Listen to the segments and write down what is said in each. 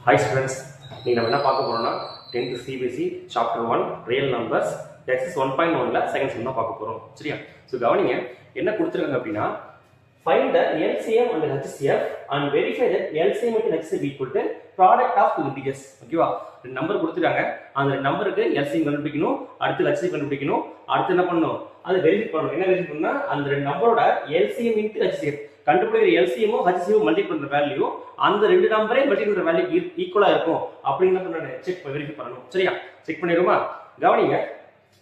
Hi students, நீங்கள் நம்ம என்ன பார்க்க போகிறோம்னா 10th CBSE chapter 1 real numbers exercise 1.1ல செகண்ட் சம் தான் பார்க்க போகிறோம். சரியா? ஸோ கவனிங்க, என்ன கொடுத்துருக்காங்க அப்படின்னா find the LCM and HCF and verify that LCM and HCF equal to product of two integers. ஓகேவா? ரெண்டு நம்பர் கொடுத்துருக்காங்க, அந்த நம்பருக்கு LCM கண்டுபிடிக்கணும், அடுத்து HCF கண்டுபிடிக்கணும், அடுத்து என்ன பண்ணணும், அது வெரிஃபை பண்ணணும். என்ன வெரிஃபை பண்ணா அந்த ரெண்டு நம்பரோட LCM into HCF கண்டுபிடிக்கிற எல்சிஎம்மோ ஹச்சிஎம்மோ மல்டிபிள் பண்ற வேல்யூ அந்த ரெண்டு நம்பரே மல்டிபிள் பண்ற வேல்யூ ஈக்குவலா இருக்கும் அப்படின்னு செக் வெரிஃபை பண்ணணும். சரியா? செக் பண்ணிடுமா? கவனிங்க,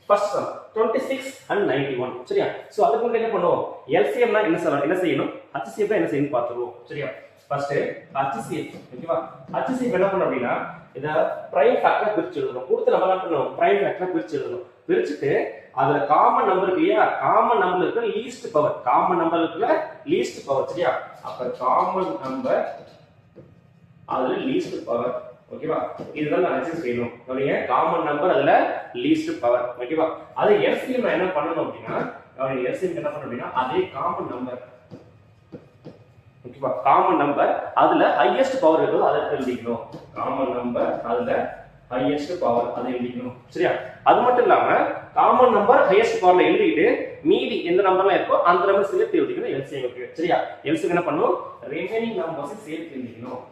ஃபர்ஸ்ட் சம் 26 and 91. சரியா? சோ அதுக்கு முன்னாடி என்ன பண்ணுவோம், எல்சிஎம்னா என்ன செய்யணும், ஹச்சிஎஃப் என்ன செய்யணும் பார்த்துருவோம். சரியா? First HCF. ஓகேவா? ஹச்சிஎஃப் என்ன பண்ணணும் அப்படின்னா இத பிரைம் ஃபேக்டரா பிரிச்சு எழுதணும். கொடுத்து நம்ம என்ன பண்ணணும், பிரைம் ஃபேக்டரா பிரிச்சு எழுதணும். பிரிச்சுட்டு அதுல காமன் நம்பர் இல்லையா, காமன் நம்பர்ல இருக்கிற லீஸ்ட் பவர், காமன் நம்பர்ல இருக்கிற லீஸ்ட் பவர். சரியா? அப்ப காமன் நம்பர் அதுல லீஸ்ட் பவர். ஓகேவா? இதுதான் நான் அனலைசிஸ் செய்யணும். கவனிங்க, காமன் நம்பர் அதுல லீஸ்ட் பவர். ஓகேவா? அது எல்சிஎம் என்ன பண்ணணும் அப்படின்னா, கவனிங்க, எல்சிஎம் என்ன பண்ணணும் அப்படின்னா அதே காமன் நம்பர். ஓகேவா? காமன் நம்பர் அதுல ஹையஸ்ட் பவர் இருக்கோ அதை எழுதிக்கணும். காமன் நம்பர் அதுல ஹையஸ்ட் பவர் அதை எழுதிக்கணும். சரியா? அது மட்டும் இல்லாம காமன் நம்பர் ஹையஸ்ட் பவர்ல எழுதிட்டு மீதி எந்த நம்பர்லாம் இருக்கோ அந்த நம்பர் சேர்த்து எழுதிக்கணும் எல்சிஎம்க்கு. சரியா? எல்சிஎம் என்ன பண்ணணும், ரிமைனிங் நம்பர்ஸ் சேர்த்து எழுதிக்கணும்.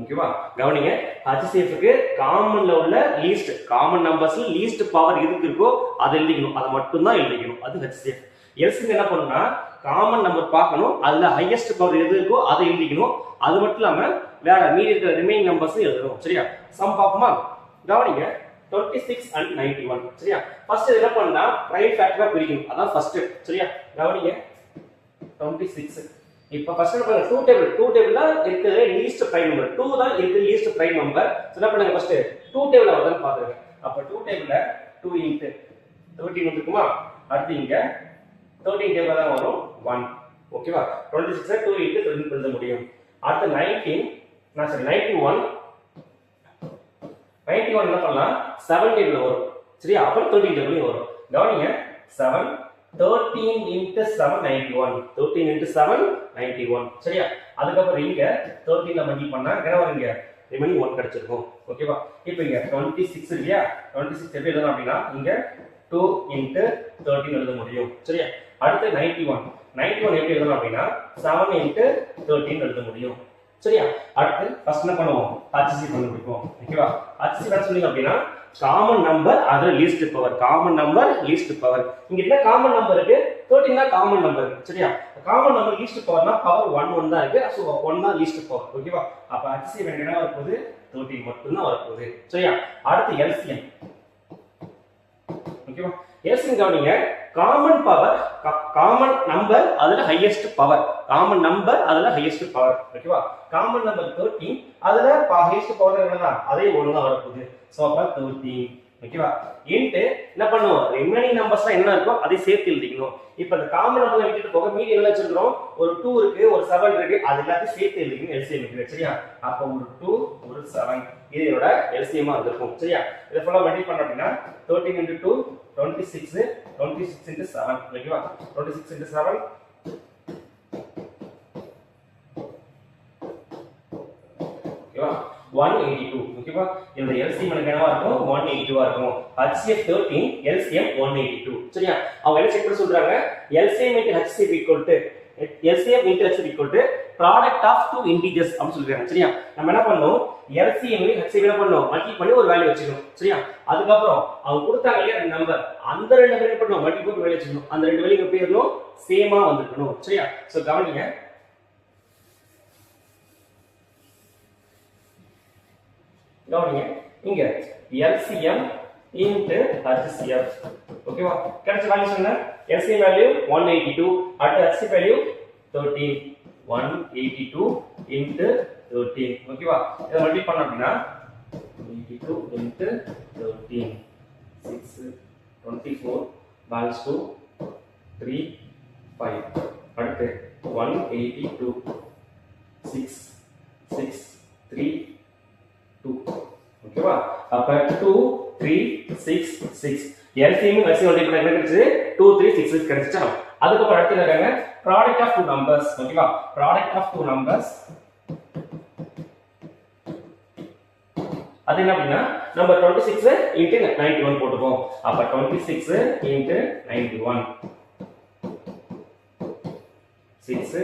ஓகேவா? கவனிங்க, ஹச்சிஎஃப்க்கு காமன்ல உள்ள லீஸ்ட், காமன் நம்பர்ஸ்ல லீஸ்ட் பவர் எதுக்கு இருக்கோ அதை எழுதிக்கணும், அதை மட்டும் தான் எழுதிக்கணும். அது ஹச்சிஎஃப். எல்சிஎம் என்ன பண்ணணும்னா காமன் நம்பர் பார்க்கணும், அதுல ஹையஸ்ட் பவர் எது இருக்கோ அதை எழுதிக்கணும். அது மட்டும் இல்லாம வேற மீதி இருக்கிற ரிமைனிங் நம்பர்ஸ் எழுதணும். சரியா? சம் பாப்போமா? கவனிங்க, 26 and 91. சரியா? ஃபர்ஸ்ட் என்ன பண்ணா பிரைம் ஃபேக்டரா பிரிக்கணும், அதான் ஃபர்ஸ்ட். சரியா? கவனிங்க, 26. இப்போ ஃபர்ஸ்ட் என்ன பண்ணுங்க, டூ டேபிள்ல இருக்கிற லீஸ்ட் பிரைம் நம்பர் 2 தான் இருக்கிற லீஸ்ட் பிரைம் நம்பர். என்ன பண்ணுங்க, ஃபர்ஸ்ட் 2 டேபிள்ல வரதுன்னு பாத்துங்க. அப்ப 2 டேபிள்ல 2 into 13 இருக்குமா, அடுத்து இங்க 13 டேபிள் தான் வரும் 1. ஓகேவா? 26 2 into 13 எழுத முடியும். அடுத்து 91 என்ன பண்ணலாம், 7 டேபிள்ல வரும். சரியா? அப்புறம் 13 டேபிள்லயும் வரும். கவனிங்க, 7 13 into 7 91, 13 into 7 91. சரியா? அதுக்கப்புறம் இங்க 13ல மல்டிப்ளை பண்ணா என்ன வரும், இங்க ரிமைனிங் 1 கிடைச்சிருக்கும். ஓகேவா? இப்போ இங்க 26 இல்லையா, 26 எப்படி எழுதலாம் அப்படின்னா இங்க 2 into 13 எழுத முடியும். சரியா? அடுத்து 91 எப்படி எழுதலாம் அப்படின்னா 7 into 13 எழுத முடியும். சரியா? அடுத்து ஃபர்ஸ்ட் என்ன பண்ணுவோம், ஹச்சிஎஃப் கண்டுபிடிப்போம். ஓகேவா? ஹச்சிஎஃப் என்ன சொன்னீங்க அப்படின்னா காமன் நம்பர் அதுல least power, common number least power. இங்க என்ன காமன் நம்பர் இருக்கு, 13 தான் காமன் நம்பர் இருக்கு. சரியா? காமன் நம்பர் லீஸ்ட் பவர்னா பவர் 1 தான் இருக்கு. சோ 1 தான் லீஸ்ட் பவர். ஓகேவா? அப்ப ஹச்சிஎஃப் என்ன வரப்போகுது, 13 மட்டும் தான் வரப்போகுது. சரியா? அடுத்து எல்சிஎம். ஓகேவா? எல்சிஎம் கவனிங்க, காமன் பவர், காமன் நம்பர் அதுல ஹையஸ்ட் பவர், காமன் நம்பர் அதுல ஹையஸ்ட் பவர். ஓகேவா? காமன் நம்பர் 13 அதுல ஹையஸ்ட் பவர் என்னதான், அதே 1 தான் வரப்போகுது. சோ அப்ப 13. ஓகேவா? இன்டு என்ன பண்ணுவோம், ரிமைனிங் நம்பர்ஸ் என்ன இருக்கோ அதை சேர்த்து எழுதிக்கணும். இப்போ இந்த காமன் நம்பர் விட்டுட்டு போக மீதி என்ன வச்சிருக்கோம், ஒரு 2 இருக்கு, ஒரு 7 இருக்கு, அது எல்லாத்தையும் சேர்த்து எழுதிக்கணும் எல்சிஎம் க்கு. சரியா? அப்ப ஒரு 2 ஒரு 7 இது என்னோட எல்சிஎம் இருக்கும். சரியா? இத ஃபுல்லா மல்டிப்ளை பண்ண அப்படினா 13 into 2 26 26 into 7. ஓகேவா? 26 into 7 ஓகேவா 182. ஓகேவா? இந்த எல்சிஎம் என்னவா இருக்கும், 182 இருக்கும். HCF 13, LCM 182. சரியா? அவங்க என்ன செக் பண்ண சொல்றாங்க, LCM into HCF equal to LCM into HCF equal to product of two integers அப்படி சொல்றாங்க. சரியா? நம்ம என்ன பண்ணனும், LCM ஐயும் HCF என்ன பண்ணனும், மல்டிப்ளை பண்ணி ஒரு வேல்யூ வச்சுக்கணும். சரியா? அதுக்கு அப்புறம் அவங்க கொடுத்தாங்க இல்லையா ரெண்டு நம்பர், அந்த ரெண்டு நம்பர் என்ன பண்ணனும், மல்டிப்ளை பண்ணி வேல்யூ வச்சுக்கணும். அந்த ரெண்டு வேல்யூ எப்படி இருக்கணும், சேமா வந்திருக்கணும். சரியா? சோ கவனிங்க, இங்க LCM into HCF. ஓகேவா? கிடைச்ச வேல்யூ என்ன, LCM வேல்யூ 182, அடுத்து HCF வேல்யூ 13. 182 into 13. ஓகேவா? இத மல்டிப்ளை பண்ண அப்படினா 82 into 13 6 24 balance 2 3 5. அடுத்து 182 6 6 3 2. ஓகேவா? அப்ப 2 3 6 6 LCM HCF மல்டிப்ளை பண்ணா என்ன கிடைச்சது, 2 3 6 6 கிடைச்சா. அதுக்கப்புறம் அடுத்து இருக்காங்க ப்ராடக்ட் ஆஃப் டூ நம்பர்ஸ். ஓகேவா, ப்ராடக்ட் ஆஃப் டூ நம்பர்ஸ் அது என்ன அப்படின்னா நம்ம 26 into 91 போட்டுப்போம். அப்ப 26 into 91 6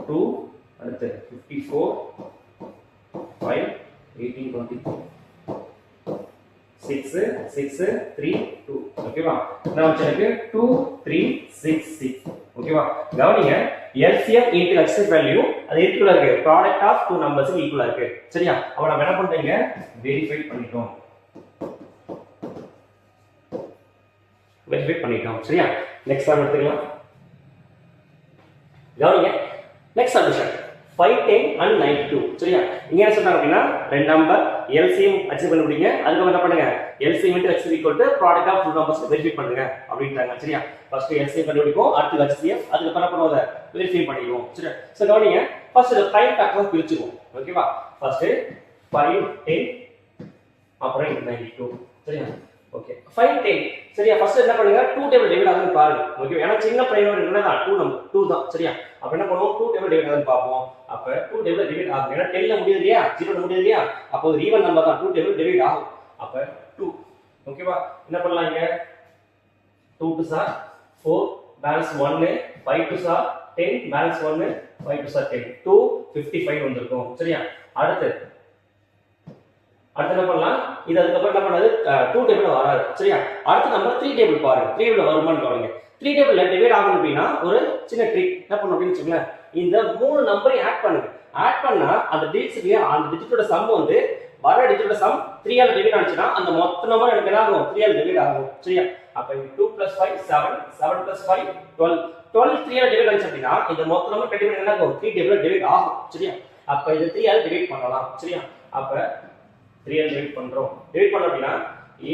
2 அடுத்து 54 5 18 23 6 6 3 2. ஓகேவா, நான் வச்சிருக்கு 2 3 6 6. ஓகேவா, கவனிங்க LCM into HCF வேல்யூ அது ஈக்குவலா இருக்கு, ப்ராடக்ட் ஆஃப் டூ நம்பர்ஸ் ஈக்குவலா இருக்கு. சரியா, அப்ப நம்ம என்ன பண்றீங்க, வெரிஃபை பண்ணிட்டோம். சரியா, நெக்ஸ்ட் ஒன் எடுத்துக்கலாம். கவனிங்க நெக்ஸ்ட் சொல்யூஷன் 5 10 and 92. சரியா, இங்க என்ன சொல்றாங்க அப்படின்னா ரெண்டு நம்பர் LCM HCF கண்டுபிடிங்க, அதுக்கு என்ன பண்ணுங்க LCM into HCF equal to product of two numbers verify பண்ணுங்க அப்படின்றாங்க. சரியா, ஃபர்ஸ்ட் LCM கண்டுபிடிப்போம், அடுத்து HCF, அதுக்கு அப்புறம் பண்ணுவோம் வெரிஃபை பண்ணிடுவோம். சரியா, சோ கவனிங்க ஃபர்ஸ்ட் பிரைம் ஃபேக்டர்ஸ் பிரிச்சுவோம். ஓகேவா, ஃபர்ஸ்ட் 5 10 அப்புறம் 92. சரியா, ஓகே 5 10. சரியா, ஃபர்ஸ்ட் என்ன பண்ணுங்க 2 டேபிள் டிவைட் ஆகுதுன்னு பாருங்க. ஓகே, ஏன்னா சின்ன பிரைம் நம்பர் என்னன்னா 2 நம்பர் 2 தான். சரியா, அப்ப என்ன பண்ணுவோம் 2 டேபிள் டிவைட் ஆகுதுன்னு பாப்போம். அப்ப 2 டேபிள் டிவைட் ஆகும், ஏன்னா 10 ல முடியுது இல்லையா, 0 ல முடியுது இல்லையா, அப்போ ஒரு ஈவன் நம்பர் தான் 2 டேபிள் டிவைட் ஆகும். அப்ப 2. ஓகேவா, என்ன பண்ணலாம் இங்க 2 2s are 4 balance 1 5 2s are 10 balance 1 5 2s are 10 2 55 வந்திருக்கும். சரியா, அடுத்து என்ன பண்ணலாம், இது அதுக்கப்புறம் என்ன பண்ணாது 2 டேபிள் வராது. சரியா, அடுத்து நம்ம 3 டேபிள் பாருங்க, 3 டேபிள் வருமான்னு கவனிங்க. 3 டேபிள்ல டிவைட் ஆகணும் அப்படின்னா ஒரு சின்ன ட்ரிக் என்ன பண்ணணும் அப்படின்னு வச்சுக்கோங்களேன், இந்த மூணு நம்பரையும் ஆட் பண்ணுங்க. ஆட் பண்ணா அந்த டிஜிட்ஸ்லயே அந்த டிஜிட்டோட சம் வந்து வர டிஜிட்டோட சம் 3 ஆல டிவைட் ஆச்சுன்னா அந்த மொத்த நம்பர் எனக்கு என்ன ஆகும் 3 ஆல டிவைட் ஆகும். சரியா, அப்ப 2 + 5 7 7 + 5 12 12 3 ஆல டிவைட் ஆச்சு அப்படின்னா இந்த மொத்த நம்பர் கண்டிப்பா என்ன ஆகும் 3 டேபிள்ல டிவைட் ஆகும். சரியா, அப்ப இது 3 ஆல டிவைட் பண்ணலாம். சரியா, அப்ப 3 ஆல டிவைட் பண்றோம். டிவைட் பண்ணோம் அப்படின்னா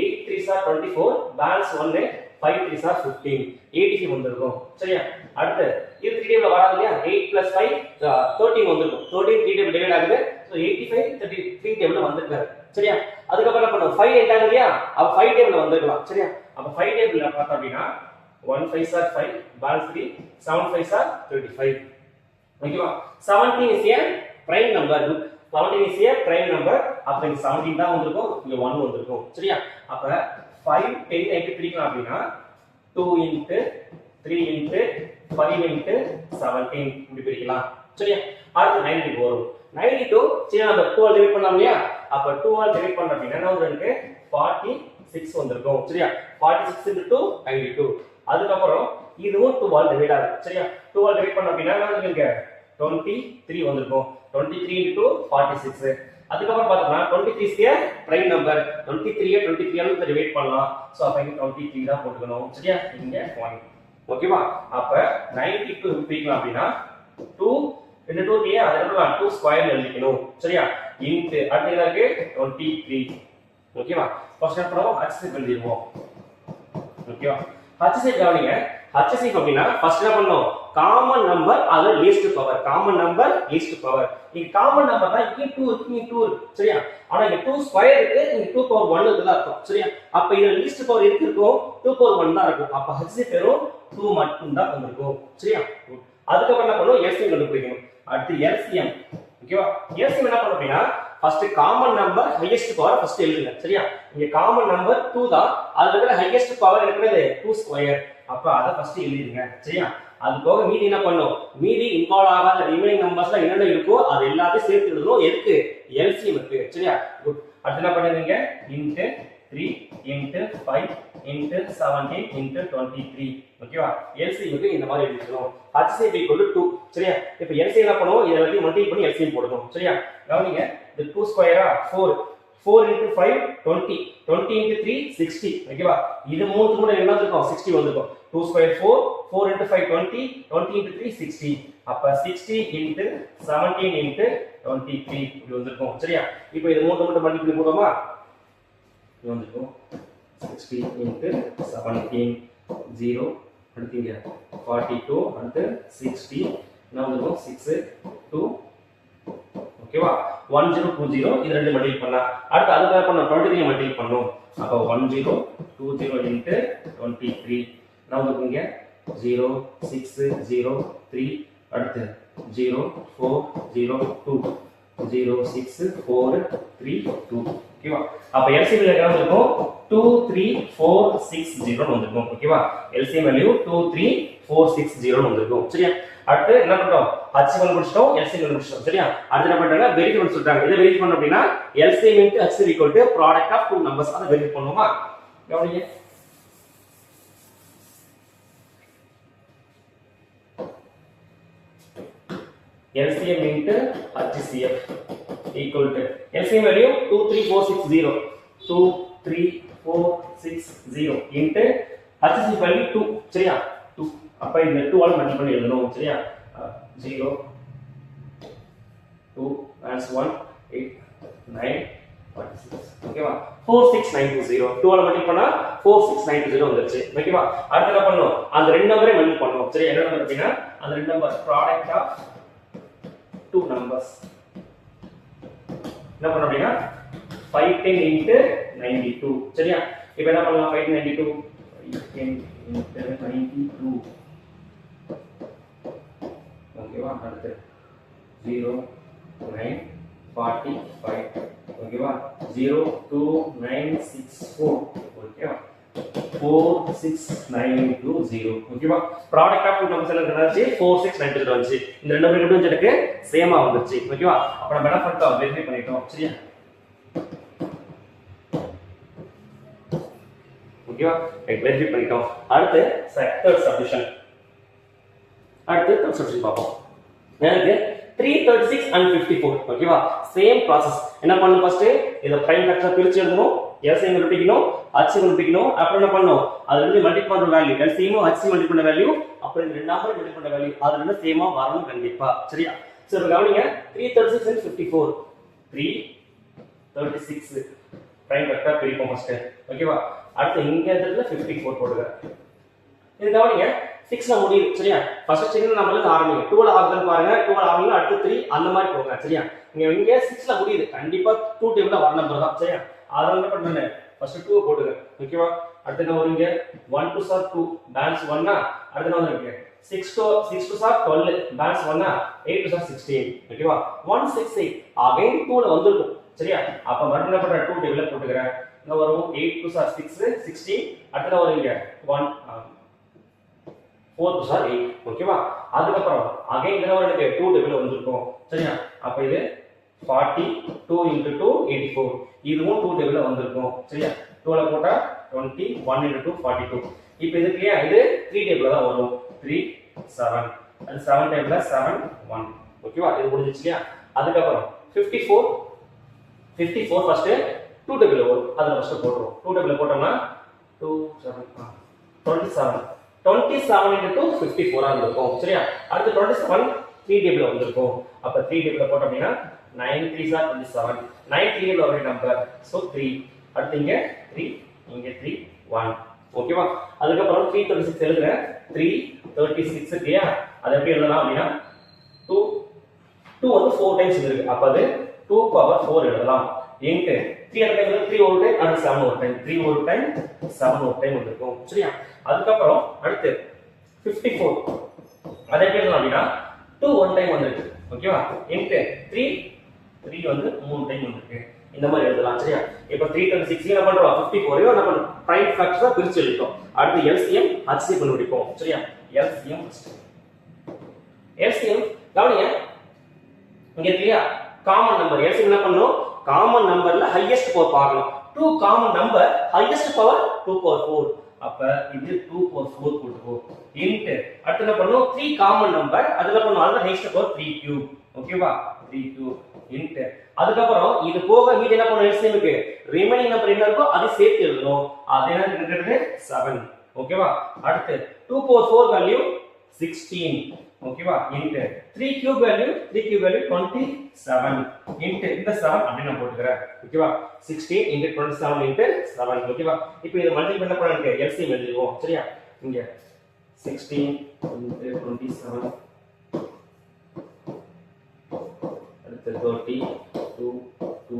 8 3s are 24 balance 1 5 3s are 15 85 வந்திருக்கும். சரியா, அடுத்து இது 3 டேபிள்ல வராது இல்லையா, 8 + 5 13 வந்திருக்கும். 13 3 டேபிள் டிவைட் ஆகுது, சோ 85 33 டேபிள்ல வந்திருக்காரு. சரியா, அதுக்கப்புறம் என்ன பண்ணுவோம் 5 8 ஆகுது இல்லையா, அப்ப 5 டேபிள்ல வந்திருக்கலாம். சரியா, அப்ப 5 டேபிள்ல பார்த்தா அப்படின்னா 1 5s are 5 balance 3 7 5s are 35. ஓகேவா, 17 is a prime number. 17 is a prime number. அப்ப இங்க 17 தான் வந்திருக்கும், இங்க 1 வந்திருக்கும். சரியா, அப்ப 5 10 எப்படி பிரிக்கலாம் அப்படின்னா 2 into 3 into 5 into 17 இப்படி பிரிக்கலாம். சரியா, அடுத்து 92 வரும். 92 சின்ன நம்பர் 2 ஆல் டிவைட் பண்ணலாம் இல்லையா, அப்ப 2 ஆல் டிவைட் பண்ண அப்படின்னா என்ன வந்திருக்கு 46 வந்திருக்கும். சரியா, 46 into 2 92. அதுக்கப்புறம் இதுவும் 2 ஆல் டிவைட் ஆகுது. சரியா, 2 ஆல் டிவைட் பண்ண அப்படின்னா என்ன வந்திருக்கு 23 வந்திருக்கும். 23 into 2 46. அதுக்கப்புறம் பார்த்தோம்னா 23 is a prime number. 23 23 ஆல டிவைட் பண்ணலாம். சோ அப்ப இங்க 23 தான் போட்டுக்கணும். சரியா, இங்க 1. ஓகேவா, அப்ப 92 பிரிக்கலாம் அப்படின்னா 2 ரெண்டு 2 இல்லையா, அதனால 2 ஸ்கொயர் எழுதிக்கணும். சரியா, இன்டு அடுத்து என்ன இருக்கு 23. ஓகேவா, ஃபர்ஸ்ட் என்ன பண்ணுவோம் HCF எழுதிடுவோம். ஓகேவா, HCF கவனிங்க, HCF அப்படின்னா ஃபர்ஸ்ட் என்ன பண்ணனும் காமன் நம்பர் அது least power. Common number least power. இங்க காமன் நம்பர் தான் இங்க 2 இருக்கு, இங்க 2 இருக்கு. சரியா, ஆனா இங்க 2 ஸ்கொயர் இருக்கு, இங்க 2 பவர் 1 இருக்குதா அர்த்தம். சரியா, அப்ப இதுல லீஸ்ட் பவர் இருக்கும் 2 பவர் 1 தான் இருக்கும். அப்ப HCF வெறும் 2 மட்டும் தான் வந்திருக்கும். சரியா, அதுக்கப்புறம் என்ன பண்ணுவோம் LCM கண்டுபிடிக்கணும். அடுத்து LCM. ஓகேவா, LCM என்ன பண்ணனும் அப்படின்னா first common number highest power first எழுதுங்க. சரியா, இங்க காமன் நம்பர் 2 தான், அதுல இருக்கிற ஹையஸ்ட் பவர் இருக்கிறது 2 ஸ்கொயர். அப்ப அத ஃபர்ஸ்ட் எழுதிடுங்க. சரியா, அது போக மீதி என்ன பண்ணும், மீதி இன்வால்வ் ஆகாத ரிமைனிங் நம்பர்ஸ்ல என்னென்ன இருக்கோ அது எல்லாத்தையும் சேர்த்து எழுதணும். எதுக்கு LCM இருக்கு. சரியா, குட். அடுத்து என்ன பண்ணுவீங்க into 3 into 5 into 17 into 23. ஓகேவா, LCM க்கு இந்த மாதிரி எழுதிக்கணும். HCF = 2. சரியா, இப்போ LCM என்ன பண்ணுவோம், இத எல்லாத்தையும் மல்டிப்ளை பண்ணி LCM போடணும். சரியா, கவனிங்க இது 2 ஸ்கொயரா 4 4 into 5 20 20 into 3 60. ஓகேவா, இது மூணுக்கு கூட என்ன வந்திருக்கும் 60 வந்திருக்கும். 2 ஸ்கொயர் 4 4 into 5 20 20 into 3 60. அப்ப 60 into 17 into 23 இப்படி வந்திருக்கும். சரியா, இப்போ இது மூணு மட்டும் மல்டிப்ளை போடுவோமா, இது வந்திருக்கும் 60 into 17 0 அடுத்து இங்க 42 அடுத்து 60 என்ன வந்திருக்கும் 6 2. ஓகேவா, 1020 இது ரெண்டு மல்டிப்ளை பண்ணலாம். அடுத்து அதுக்கு என்ன பண்ணனும் 23 மல்டிப்ளை பண்ணனும். அப்ப 1020 into 23 நான் வந்துருக்கீங்க 0 6 0 3 அடுத்து 0 4 0 2 0 6 4 3 2 ஓகேவா அப்ப LCM வேல்யூ என்ன இருக்கும் 2 3 4 6 0 வந்திருக்கும் ஓகேவா LCM வேல்யூ 2 3 4 6 0 வந்திருக்கும் சரியா அடுத்து என்ன பண்றோம் HCM கண்டுபிடிச்சிட்டோம் LCM கண்டுபிடிச்சிட்டோம் சரியா அடுத்து என்ன பண்றாங்க வெரிஃபை பண்ண சொல்றாங்க இத வெரிஃபை பண்ணனும் அப்படினா LCM * HCM product of two numbers அத வெரிஃபை பண்ணுவோமா கவனிங்க LCM into HCF equal to LCM value 23460 23460 into HCF value 2 சரியா 2 அப்ப இந்த 2 ஆல மல்டிப்ளை பண்ணி எழுதணும் சரியா 0 2 minus 1 8 9 46 ஓகேவா 46920 2 ஆல மல்டிப்ளை பண்ணா 46920 வந்துருச்சு ஓகேவா அடுத்து என்ன பண்ணனும் அந்த ரெண்டு நம்பரை மல்டிப்ளை பண்ணனும் சரி என்ன நம்பர் அப்படினா அந்த ரெண்டு number product of two numbers என்ன பண்ணனும் அப்படினா 510 into 92 சரியா இப்போ என்ன பண்ணலாம் 510 into 92 ஓகேவா அடுத்து 0 9 45 ஓகேவா 02964 ஓகேவா 46920 ஓகேவா ப்ராடக்ட் ஆஃப் டூ நம்பர்ஸ் என்ன வந்துச்சு 46920 வந்துச்சு இந்த ரெண்டு நம்பர் மட்டும் எனக்கு சேமா வந்துச்சு ஓகேவா அப்ப நம்ம என்ன பண்ணிட்டோம் வெரிஃபை பண்ணிட்டோம் சரியா ஓகேவா வெரிஃபை பண்ணிட்டோம் அடுத்து தேர்ட் சப்டிவிஷன் பாப்போம் எனக்கு 336 and 54 ஓகேவா சேம் process என்ன பண்ணனும் ஃபர்ஸ்ட் இத பிரைம் ஃபேக்டர் பிரிச்சு எழுதணும் LCM கண்டுபிடிக்கணும் HCM கண்டுபிடிக்கணும் அப்புறம் என்ன பண்ணனும் அது ரெண்டு மல்டிப்ளை பண்ற வேல்யூ LCM HCM மல்டிப்ளை பண்ண வேல்யூ அப்புறம் இந்த ரெண்டு நம்பர் மல்டிப்ளை பண்ண வேல்யூ அது ரெண்டு சேமா வரணும் கண்டிப்பா சரியா சோ இப்ப கவனிங்க 336 and 54 336 பிரைம் ஃபேக்டர் பிரிப்போம் ஃபர்ஸ்ட் ஓகேவா அடுத்து இங்க இடத்துல 54 போடுங்க இது கவனிங்க 6 ல முடியுது சரியா ஃபர்ஸ்ட் சின்ன நம்பர்ல இருந்து ஆரம்பிங்க 2 ல ஆரம்பிச்சு பாருங்க 2 ல ஆரம்பிங்க அடுத்து 3 அந்த மாதிரி போங்க சரியா இங்க 6 ல முடியுது கண்டிப்பா 2 டேபிள்ல வர நம்பர் தான் சரியா அத என்ன பண்ணனும் ஃபர்ஸ்ட் 2 போடுங்க ஓகேவா அடுத்து என்ன வருங்க 1 2 சார் 2 பேலன்ஸ் 1 னா அடுத்து என்ன வருங்க 6 2 சார் 12 பேலன்ஸ் 1 னா 8 2 சார் 16 ஓகேவா 168 அகைன் 2 ல வந்திருக்கும் சரியா அப்ப மறுபடியும் என்ன பண்றேன் 2 டேபிள்ல போட்டுக்கறேன் என்ன வரும் 8 2 சார் 6 16 அடுத்து என்ன வருங்க 1 4 சார் 8 ஓகேவா அதுக்கு அப்புறம் அகைன் என்ன வருங்க 2 டேபிள்ல வந்திருக்கும் சரியா அப்ப இது 42 into 2 84 இதுவும் 2 டேபிள்ல வந்திருக்கும் சரியா 2 ல போட்டா 20 1 into 2 42 இப்போ இது கிளியர் இது 3 டேபிள்ல தான் வரும் 3 7 அது 7 டேபிள்ல 7 1 ஓகேவா இது முடிஞ்சிச்சு இல்லையா அதுக்கு அப்புறம் 54 ஃபர்ஸ்ட் 2 டேபிள்ல வரும் அதுல ஃபர்ஸ்ட் போடுறோம் 2 டேபிள்ல போட்டோம்னா 2 7 27 into 54 ஆ இருக்கும் சரியா அடுத்து 27 3 டேபிள்ல வந்திருக்கும் அப்ப 3 டேபிள்ல போட்டோம் அப்படினா 9 3s are 27 9 3 ல ஒரு நம்பர் சோ 3 அடுத்து இங்க 3 இங்க 3 1 ஓகேவா அதுக்கு அப்புறம் 336 எழுதுறேன் 336 இல்லையா அது எப்படி எழுதலாம் அப்படினா 2 வந்து 4 டைம்ஸ் இருக்கு அப்ப அது 2 பவர் 4 எழுதலாம் இன்டு 3 அந்த டைம்ல 3 ஒரு டைம் அடுத்து 7 ஒரு டைம் 3 ஒரு டைம் 7 ஒரு டைம் வந்திருக்கும் சரியா அதுக்கு அப்புறம் அடுத்து 54 அதை எப்படி எழுதலாம் அப்படினா 2 1 டைம் வந்திருக்கு ஓகேவா இன்டு 3 வந்து 3 டைம் வந்திருக்கு இந்த மாதிரி எழுதலாம் சரியா இப்போ 336 என்ன பண்றோம் 54 என்ன பண்றோம் பிரைம் ஃபேக்டரா பிரிச்சு எழுதிட்டோம் அடுத்து LCM HCM கண்டுபிடிப்போம் சரியா LCM கவனிங்க இங்க இல்லையா காமன் நம்பர் LCM என்ன பண்ணனும் காமன் நம்பர்ல ஹையஸ்ட் பவர் பார்க்கணும் 2 common number highest power 2 power 4 அப்ப இது 2 பவர் 4 போட்டுக்கோ இன்டு அடுத்து என்ன பண்ணனும் 3 காமன் நம்பர் அதுல பண்ணனும் அதுல ஹையஸ்ட் பவர் 3 கியூப் ஓகேவா 3 கியூப் இன்டு அதுக்கு அப்புறம் இது போக மீதி என்ன பண்ணனும் LCM க்கு ரிமைனிங் நம்பர் என்ன இருக்கோ அதை சேர்த்து எழுதணும் அது என்ன இருக்கிறது 7 ஓகேவா அடுத்து 2 பவர் 4 வேல்யூ 16 ஓகேவா இன்டு 3 கியூப் வேல்யூ 27 இன்டு இந்த 7 அப்படி நான் போட்டுக்கறேன் ஓகேவா 16 இன்டு 27 இன்டு 7 ஓகேவா இப்போ இத மல்டிப்ளை பண்ண போறேன் LCM எழுதிடுவோம் சரியா இங்க 16 இன்டு 27 அடுத்து 30 2 2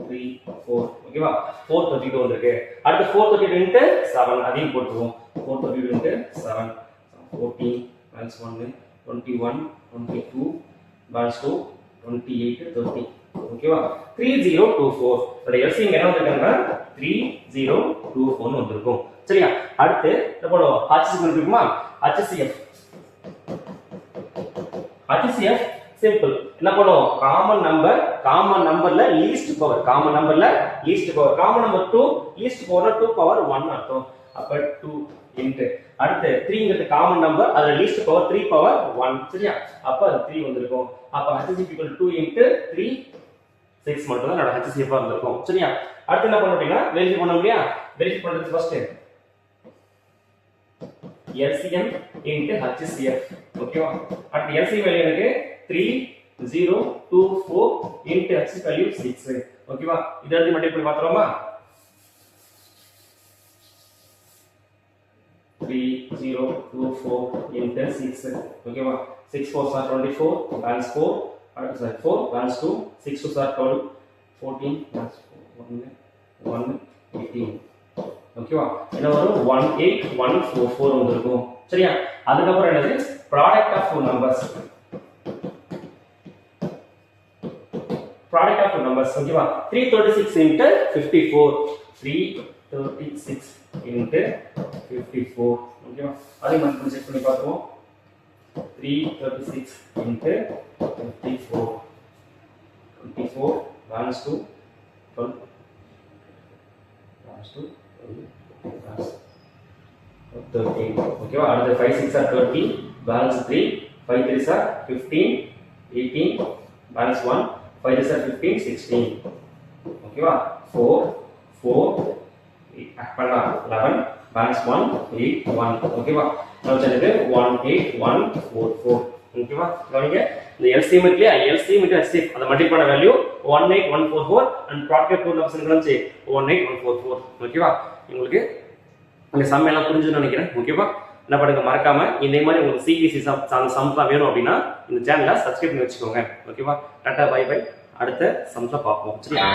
3 4 ஓகேவா 432 வந்திருக்கு அடுத்து 432 இன்டு 7 அதையும் போட்டுருவோம் 432 இன்டு 7 14 balance 1 21 22 balance 2 28 30 ஓகேவா 3024 இதோட எல்சிஎம் என்ன வந்திருக்காங்கன்னா 3024 வந்திருக்கும் சரியா அடுத்து என்ன பண்ணுவோம் HCF இருக்குமா HCF சிம்பிள் என்ன பண்ணுவோம் காமன் நம்பர்ல least power common number 2 least பவர்னா 2 பவர் 1 அர்த்தம் அப்ப 2 இன்டு அடுத்து 3 ங்கிறது காமன் நம்பர் அதுல லீஸ்ட் பவர் 3 பவர் 1 சரியா அப்ப அது 3 வந்திருக்கும் அப்ப HCF 2 இன்டு 3 6 மட்டும் தான் என்னோட HCF வந்திருக்கும் சரியா அடுத்து என்ன பண்ணோம்னா வெரிஃபை பண்ணோம் இல்லையா வெரிஃபை பண்றது ஃபர்ஸ்ட் LCM into HCF ஓகேவா அடுத்து LCM வேல்யூ எனக்கு 3024 into HCF வேல்யூ 6 ஓகேவா இத எடுத்து மல்டிப்ளை பார்த்தறோமா 3024 into 6 ஓகேவா 6 4s are 24 balance 4 அடுத்து 4 balance 2 6 2s are 12 14 balance 1 18 ஓகேவா என்ன வரும் 18144 வந்திருக்கும் சரியா அதுக்கு அப்புறம் என்னது ப்ராடக்ட் ஆஃப் டூ நம்பர்ஸ் ஓகேவா 336 into 54 336 into 54 ஓகேவா அதை மட்டும் செக் பண்ணி பார்ப்போம் 336 into 54 balance 2 12 balance 2 13 ஓகேவா அடுத்து 5 6 are 30 balance 3 5 3s are 15 18 balance 1 5 3s are 15 16 ஓகேவா 4 பண்ணலாம் 11 balance 1 8 1 ஓகேவா நம்ம சொல்றது 18144 ஓகேவா கவனிங்க இந்த LCM இல்லையா LCM into HCF அத மல்டிப்ளை பண்ண value 18144 and product two numbers என்னன்னு 18144 ஓகேவா உங்களுக்கு இந்த சம் எல்லாம் புரிஞ்சுன்னு நினைக்கிறேன் ஓகேவா என்ன பண்ணுங்க மறக்காம இந்த மாதிரி உங்களுக்கு சிபிஎஸ்சி சம்ஸ்லாம் வேணும் அப்படின்னா இந்த சேனலை சப்ஸ்கிரைப் பண்ணி வச்சுக்கோங்க ஓகேவா டாடா பை பை அடுத்த சம்ஸ்ல பார்ப்போம் சரியா